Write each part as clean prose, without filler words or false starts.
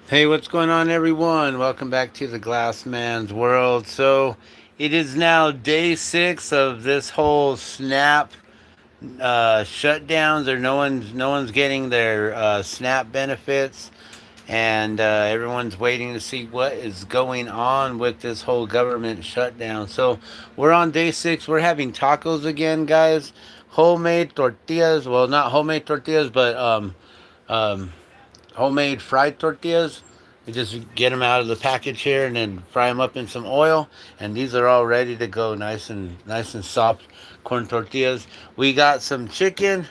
Hey, what's going on, everyone? Welcome back to the Glass Man's World. So, it is now day 6 of this whole snap shutdowns, or no one's getting their snap benefits, and everyone's waiting to see what is going on with this whole government shutdown. So, we're on day 6. We're having tacos again, guys. Homemade tortillas. Well, not homemade tortillas, but um, homemade fried tortillas. We just get them out of the package here and then fry them up in some oil. And these are all ready to go, nice and soft corn tortillas. We got some chicken,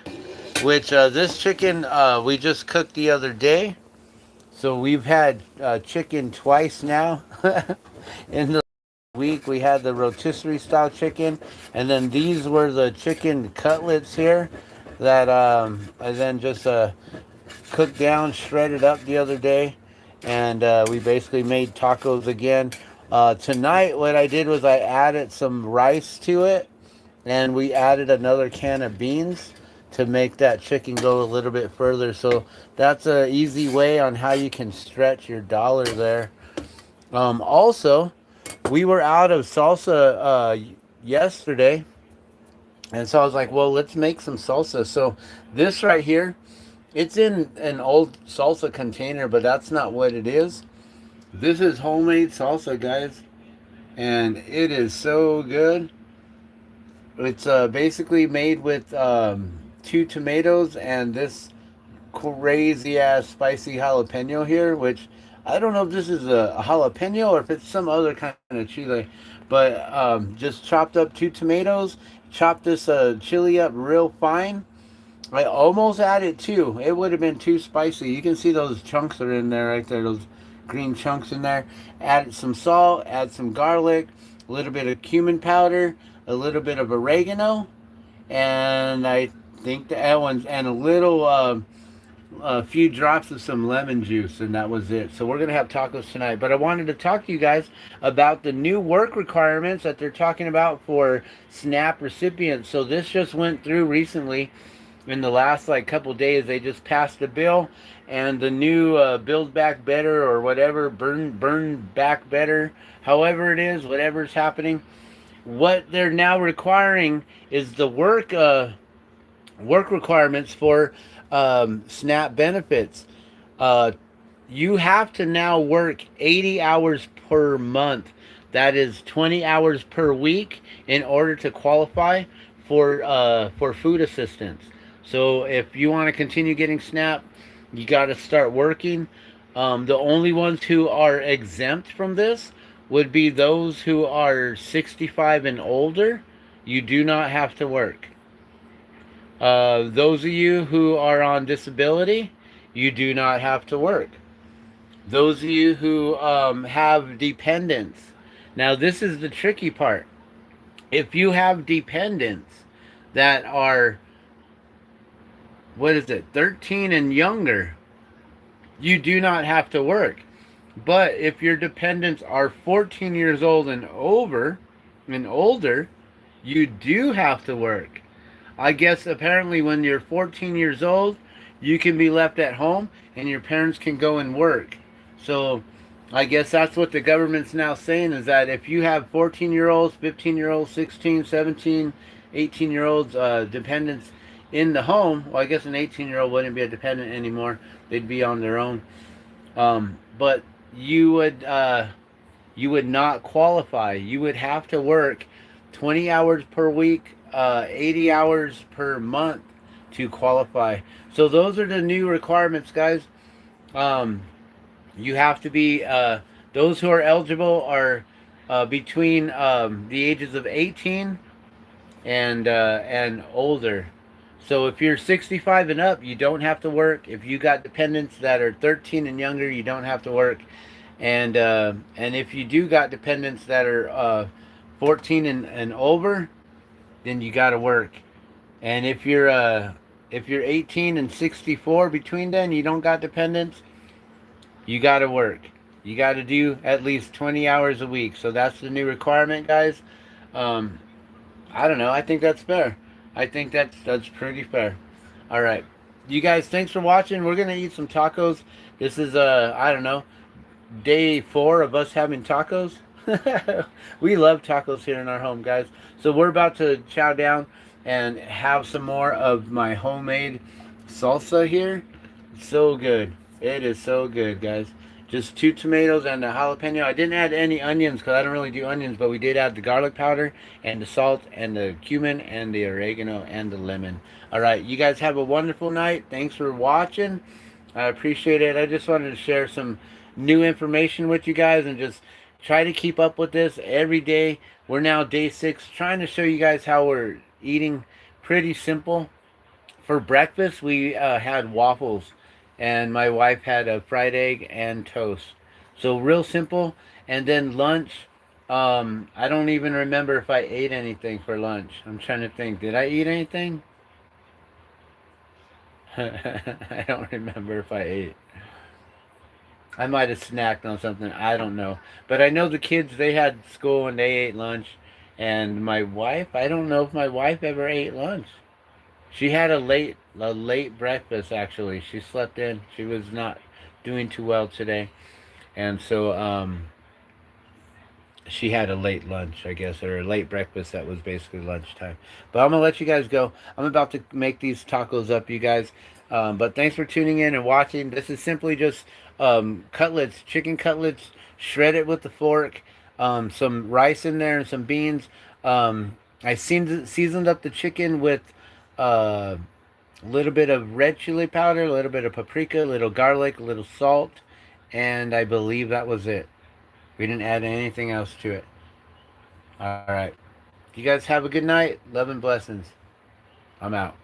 which this chicken we just cooked the other day. So we've had chicken twice now. In the week we had the rotisserie style chicken, and then these were the chicken cutlets here that I then just cooked down, shredded up the other day, and we basically made tacos again. Tonight, what I did was I added some rice to it, and we added another can of beans to make that chicken go a little bit further. So that's an easy way on how you can stretch your dollar there. Also, we were out of salsa yesterday, and so I was like, well, let's make some salsa. So this right here, it's in an old salsa container, but that's not what it is. This is homemade salsa, guys, and it is so good. It's basically made with two tomatoes and this crazy ass spicy jalapeno here, which I don't know if this is a jalapeno or if it's some other kind of chili, but just chopped up two tomatoes, chopped this chili up real fine. I almost added two. It would have been too spicy. You can see those chunks are in there right there, those green chunks in there. Add some salt, add some garlic, a little bit of cumin powder, a little bit of oregano, and I think the add ones and a few drops of some lemon juice, and that was it. So we're gonna have tacos tonight. But I wanted to talk to you guys about the new work requirements that they're talking about for SNAP recipients. So this just went through recently. In the last like couple days, they just passed a bill, and the new Build Back Better or whatever, burn back better, however it is, whatever's happening. What they're now requiring is the work requirements for SNAP benefits. Uh, you have to now work 80 hours per month. That is 20 hours per week in order to qualify for food assistance. So if you want to continue getting SNAP, you got to start working. The only ones who are exempt from this would be those who are 65 and older. You do not have to work. Those of you who are on disability, you do not have to work. Those of you who have dependents. Now, this is the tricky part. If you have dependents that are, what is it, 13 and younger, you do not have to work. But if your dependents are 14 years old and over and older, you do have to work. I guess apparently when you're 14 years old, you can be left at home and your parents can go and work. So I guess that's what the government's now saying, is that if you have 14-year-olds, 15-year-olds, 16, 17, 18-year-olds dependents in the home, well, I guess an 18-year-old wouldn't be a dependent anymore. They'd be on their own. But you would not qualify. You would have to work 20 hours per week, 80 hours per month to qualify. So those are the new requirements, guys. Um, you have to be those who are eligible are between the ages of 18 and older. So if you're 65 and up, you don't have to work. If you got dependents that are 13 and younger, you don't have to work. And if you do got dependents that are 14 and over, then you got to work. And if you're 18 and 64 between then, you don't got dependents, you got to work. You got to do at least 20 hours a week. So that's the new requirement, guys. Um, I don't know. I think that's fair. I think that's pretty fair. All right. You guys, thanks for watching. We're gonna eat some tacos. This is I don't know, day 4 of us having tacos. We love tacos here in our home, guys. So we're about to chow down and have some more of my homemade salsa here. So good. It is so good, guys. Just 2 tomatoes and a jalapeno. I didn't add any onions because I don't really do onions, but we did add the garlic powder and the salt and the cumin and the oregano and the lemon. All right, you guys have a wonderful night. Thanks for watching. I appreciate it. I just wanted to share some new information with you guys and just try to keep up with this every day. We're now day 6, trying to show you guys how we're eating pretty simple. For breakfast, we had waffles, and my wife had a fried egg and toast. So, real simple. And then lunch, I don't even remember if I ate anything for lunch. I'm trying to think. Did I eat anything? I don't remember if I ate. I might have snacked on something. I don't know. But I know the kids, they had school and they ate lunch. And my wife, I don't know if my wife ever ate lunch. She had a late breakfast actually. She slept in. She was not doing too well today. And so she had a late lunch, I guess, or a late breakfast that was basically lunchtime. But I'm gonna let you guys go. I'm about to make these tacos up, you guys. But thanks for tuning in and watching. This is simply just cutlets, chicken cutlets, shredded with the fork, some rice in there and some beans. I seasoned up the chicken with a little bit of red chili powder, a little bit of paprika, a little garlic, a little salt, and I believe that was it. We didn't add anything else to it. All right. You guys have a good night. Love and blessings. I'm out.